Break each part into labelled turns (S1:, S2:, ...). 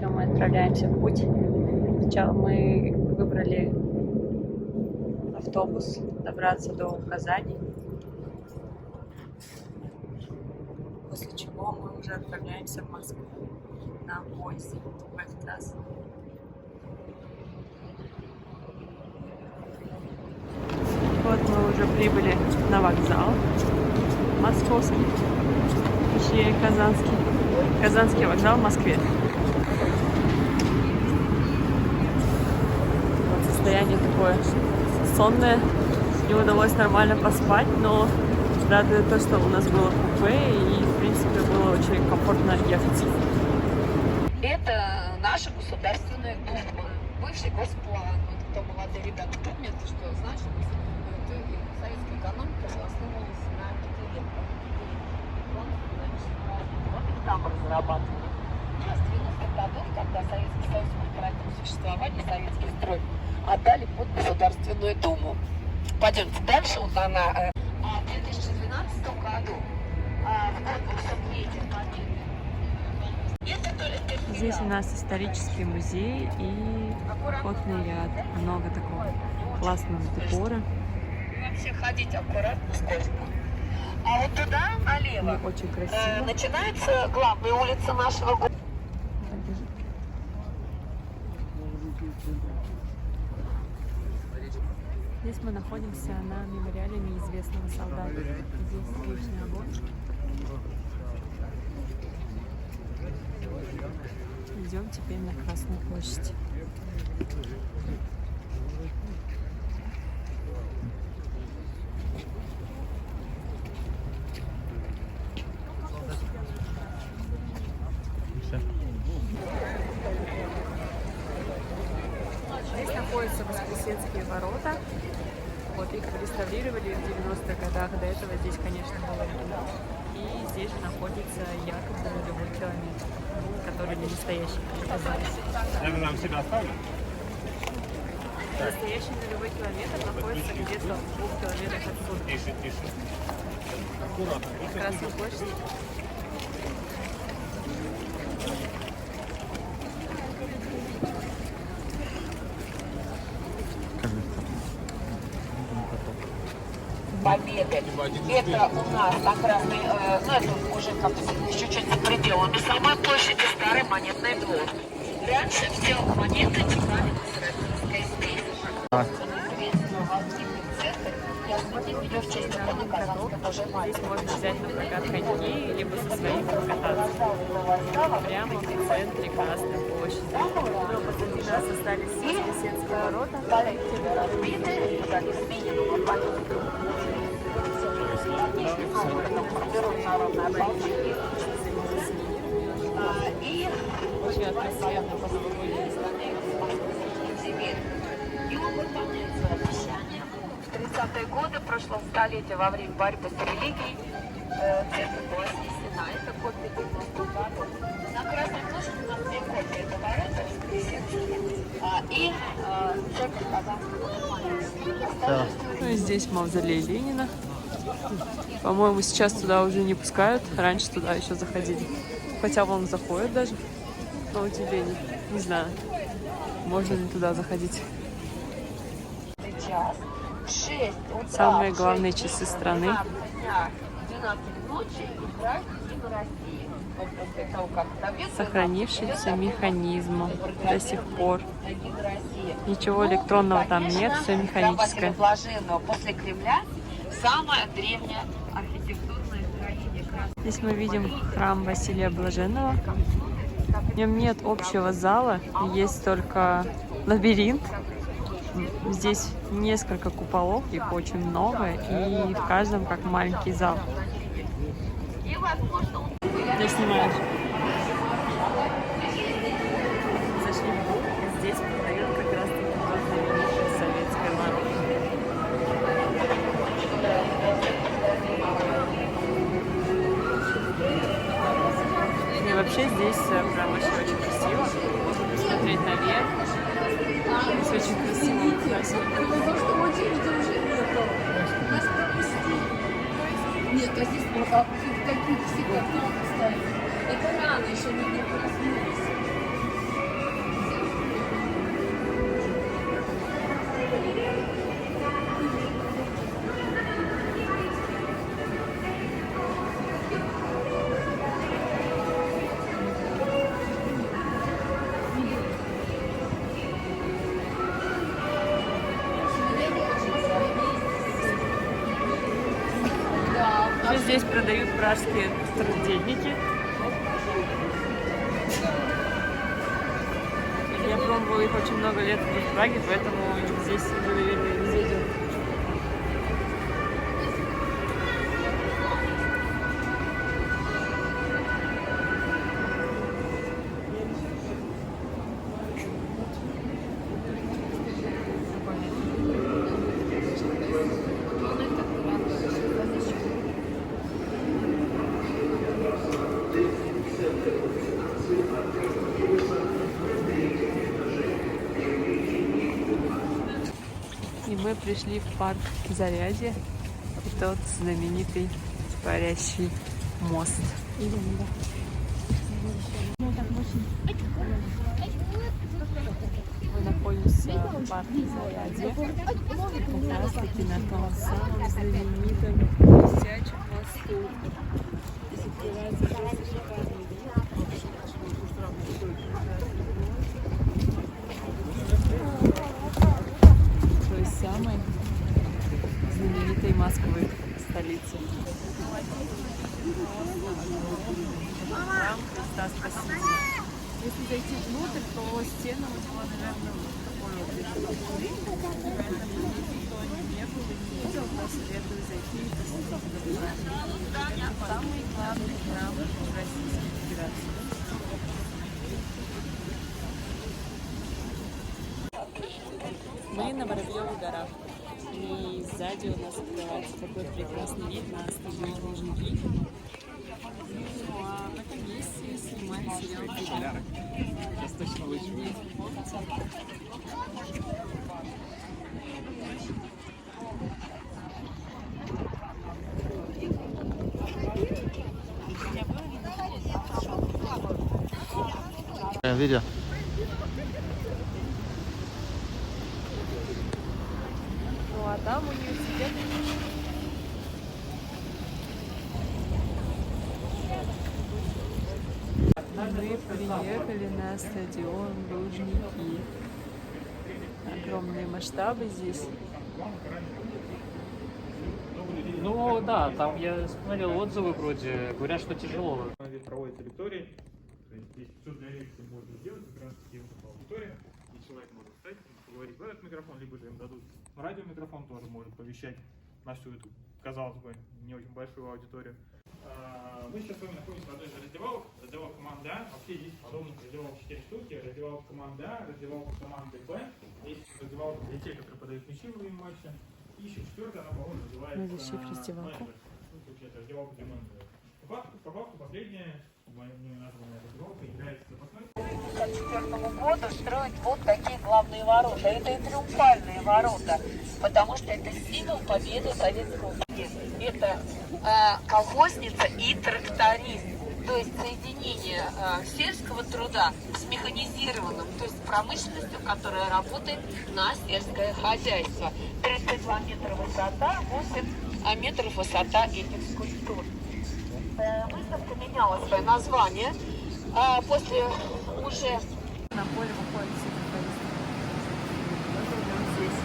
S1: все, мы отправляемся в путь. Сначала мы выбрали автобус добраться до Казани. После чего мы уже отправляемся в Москву на поезде в этот раз. Вот мы уже прибыли на вокзал московский, точнее казанский. Казанский вокзал в Москве. Вот состояние такое сонное. Не удалось нормально поспать, но радует то, что у нас было купе и, в принципе, было очень комфортно ехать.
S2: Это наша Государственная Дума, бывший Госплан. Вот кто молодые ребята помнят, что знаешь, советская экономика основывалась на пятилетках. Там разрабатывали. А с 90-х годов, когда Советский Союз прекратил существование, советский строй отдали под Государственную Думу. Пойдемте дальше, вот она. А в 2012 году, в год 200-летия победы,
S1: Здесь у нас исторический музей и охотный ряд. Много такого классного декора.
S2: Вообще ходить аккуратно, скользко. А вот туда, налево,
S1: И очень красиво.
S2: начинается главная улица нашего города.
S1: Здесь мы находимся на мемориале неизвестного солдата. Здесь вечный огонь. Идем теперь на Красную площадь. Здесь находятся Воскресенские ворота. Вот их реставрировали в 90-х годах. До этого здесь, конечно, было ремонт. И здесь же находится якобы нулевой километр, который не настоящий, как оказалось.
S3: Я нам себя оставлю?
S1: Настоящий нулевой километр находится где-то в 2 километрах отсюда.
S3: Тише, тише. Аккуратно.
S1: Красная площадь.
S2: Победы. Это у нас на Красной, ну это уже как чуть-чуть за пределами самой площади, старый монетный двор. Раньше все монеты читали на Российской империи. Я в честь иконы Казанского журнала.
S1: Здесь можно взять на прокат коньки, либо со своими покататься. Прямо в центре Красной площади. Но позади нас остались Воскресенские ворота.
S2: И очень атмосферно построили. И он выполняет свое обещание. В 30-е годы прошлого столетия во время борьбы с религией церковь была снесена. Это копия 90-х годов. На Красной площади у нас две копии. Это ворота Воскресенские и церковь Казанского.
S1: Ну и здесь мавзолей Ленина. По-моему, сейчас туда уже не пускают. Раньше туда еще заходили. Хотя вон заходят даже. На удивление. Не знаю, можно ли туда заходить.
S2: Сейчас 6 утра,
S1: Самые главные часы страны.
S2: 12 ночи играть в России. Вот после того, как
S1: Сохранившийся механизм до сих пор. Ничего электронного там нет, все механическое.
S2: Блаженного после Кремля самое древнее архитектурное строение.
S1: Здесь мы видим храм Василия Блаженного. В нем нет общего зала, есть только лабиринт. Здесь несколько куполов, их очень много, и в каждом как маленький зал. Где снимаешь? Зашли в клуб, и здесь продают как раз таки вот знаменитую советскую марку. И вообще здесь прям очень красиво. Можно посмотреть наверх. Здесь очень красиво.
S4: Нет, а здесь какие-то всегда ставят. Это рано, еще не проснулись.
S1: Здесь продают пражские трудельники. Я пробовала их очень много лет в Праге, поэтому здесь уже, наверное, везде идет. И мы пришли в парк Зарядье. И тот знаменитый парящий мост. Мы находимся в парке Зарядье. Как раз таки на том самом знаменитом висячем мосту. Здесь открывается просто шикарный вид. Той самой знаменитой Москвы, столицы. Храм Христа Спасителя. Если зайти внутрь, то стены у него, наверное, такой вот. Поэтому никто не был и не видел, то советую зайти и посетить. Самый главный храм Российской Федерации. Мы на Воробьевых горах. И сзади у нас открывается такой прекрасный вид на стадион Лужники. Ну а в этом месте снимаем сериал «Дебют». Сейчас точно лучше.
S3: Видео.
S1: Ну а там университет. Мы приехали на стадион Лужники. Огромные масштабы здесь.
S4: Ну да, там я смотрел отзывы вроде, говорят, что тяжело.
S3: Здесь проводятся лектории, то есть здесь все для лекции можно сделать, как раз таки вот такая аудитория, и человек может встать, поговорить в этот микрофон, либо же им дадут радиомикрофон, тоже может повещать на всю эту, казалось бы, не очень большую аудиторию. Мы сейчас с вами находимся в одной из раздевалок, раздевалка команды А. Вообще здесь подобных раздевалок 4 штуки, раздевалка команды А, раздевалка команды Б, есть раздевалка для тех, которые подают мячи во время матча, и еще четвертая, она, по-моему, называется
S1: раздевалку.
S3: Раздевалка для менеджера. По факту последняя, не названная раздевалка, является запасной.
S2: К 1954 году строить вот такие главные ворота. Это и триумфальные ворота, потому что это символ победы Советского Союза. Это колхозница и тракторист. То есть соединение сельского труда с механизированным, то есть промышленностью, которая работает на сельское хозяйство. 32 метра высота, 8 метров высота этих скульптур. Выставка меняла свое название после уже...
S1: На поле выходит все футболисты. Вот здесь.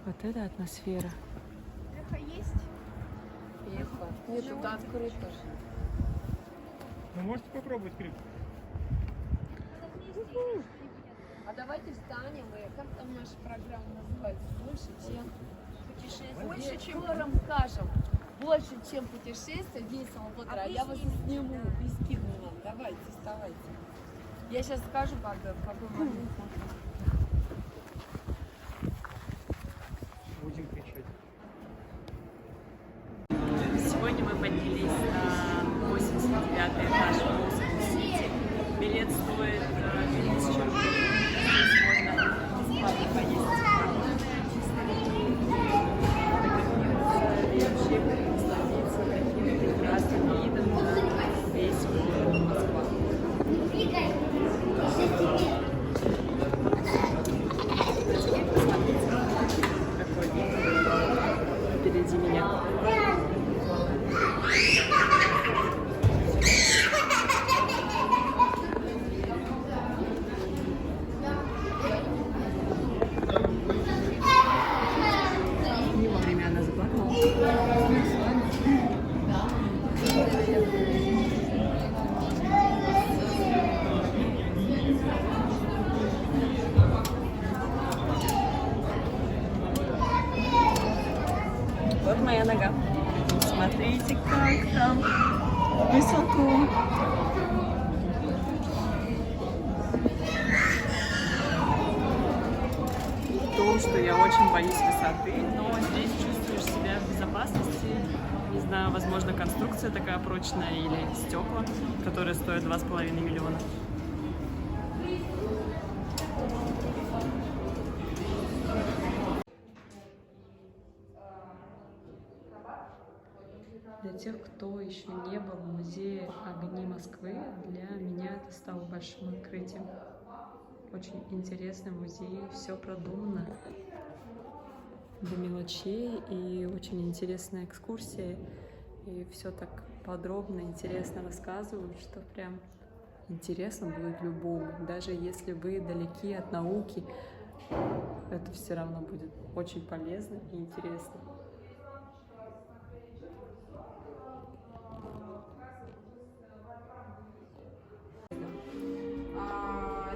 S1: Вот это атмосфера.
S5: Нет, туда открыто.
S3: Вы можете попробовать крик?
S5: А давайте встанем, и как там наша программа называется? Больше, чем путешествие. Больше, чем хором скажем. Больше, чем путешествие, весело в утро. А я вас сниму и скину вам. Давайте, вставайте. Я сейчас скажу, в какой момент.
S3: Будем кричать.
S1: Сегодня мы поднялись на 89-й этаж Москвы-Сити. Билет стоит 3000 рублей. Здесь можно бесплатно поесть. И вообще насладиться таким прекрасным видом на весь город Москва. А теперь посмотрим Как там высоко. То, что я очень боюсь высоты, но здесь чувствуешь себя в безопасности. Не знаю, возможно, конструкция такая прочная или стекла, которые стоят 2,5 миллиона. Для тех, кто еще не был в музее «Огни Москвы», для меня это стало большим открытием. Очень интересный музей, все продумано до мелочей, и очень интересная экскурсия. И все так подробно, интересно рассказывают, что прям интересно будет любому. Даже если вы далеки от науки, это все равно будет очень полезно и интересно.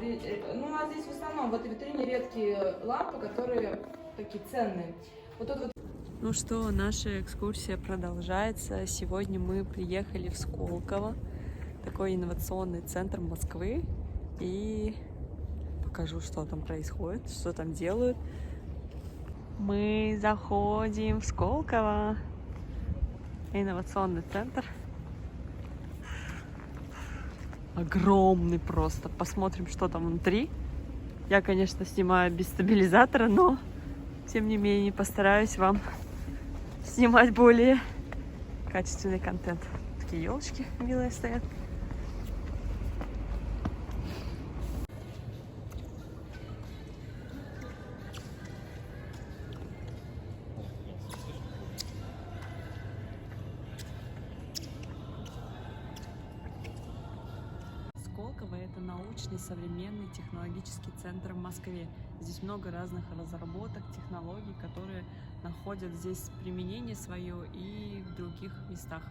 S6: Ну, у нас здесь в основном в этой витрине редкие лампы, которые такие ценные. Вот тут вот.
S1: Ну что, наша экскурсия продолжается. Сегодня мы приехали в Сколково, такой инновационный центр Москвы, и покажу, что там происходит, что там делают. Мы заходим в Сколково, инновационный центр. Огромный просто. Посмотрим, что там внутри. Я, конечно, снимаю без стабилизатора, но тем не менее постараюсь вам снимать более качественный контент. Такие елочки милые стоят. Сколково — это научный, современный технологический центр в Москве. Здесь много разных разработок, технологий, которые находят здесь применение свое и в других местах.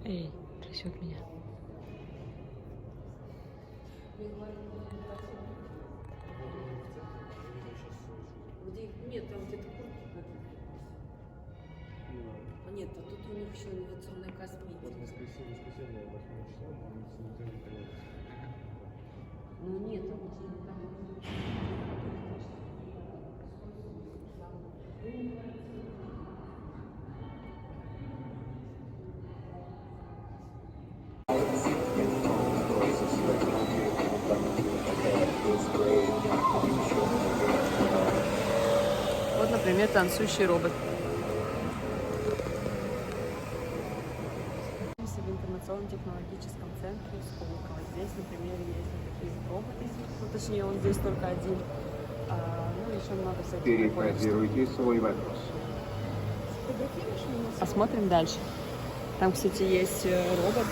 S1: Эй, трясет меня.
S6: Нет, там где-то нет, а тут у них еще инновационная косметика.
S7: Вот воскресенье 8 числа,
S6: Ну нет, там
S1: Вот, например, танцующий робот. В информационно-технологическом центре Сколково. Здесь, например, есть вот такие роботы, ну, точнее, он здесь только один. Ну, еще много всяких.
S8: Перефразируйте свой вопрос.
S1: Посмотрим дальше. Там, кстати, есть робот.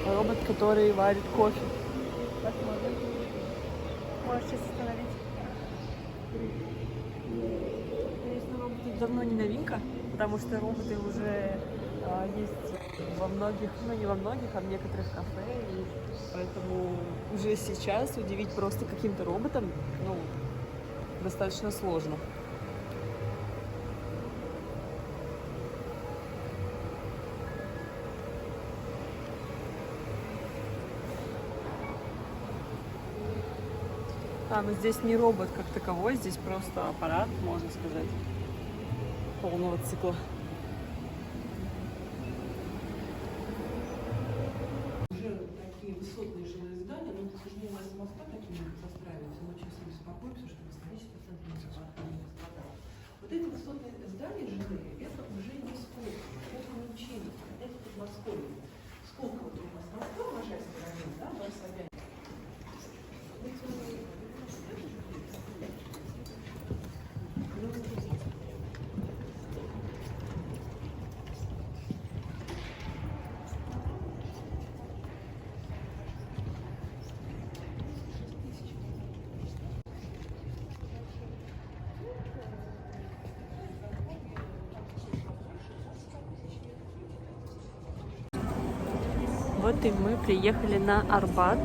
S1: Робот, который варит кофе. Посмотрим. Можешь сейчас остановить. Конечно, роботы давно не новинка, потому что роботы уже есть во многих, ну не во многих, а в некоторых кафе, и поэтому уже сейчас удивить просто каким-то роботом, ну, достаточно сложно. Но здесь не робот как таковой, здесь просто аппарат, можно сказать, полного цикла.
S6: уже такие высотные жилые здания, но, к сожалению, у нас Москва такими застраивается, мы очень сильно беспокоимся, что в историческом центре не пострадало. Вот эти высотные здания жилые, это уже не Сколково, это не учение, это Подмосковье. Сколково, вот у нас Москва, Можайский район, да, Дом Собянина.
S1: Вот и мы приехали на Арбат.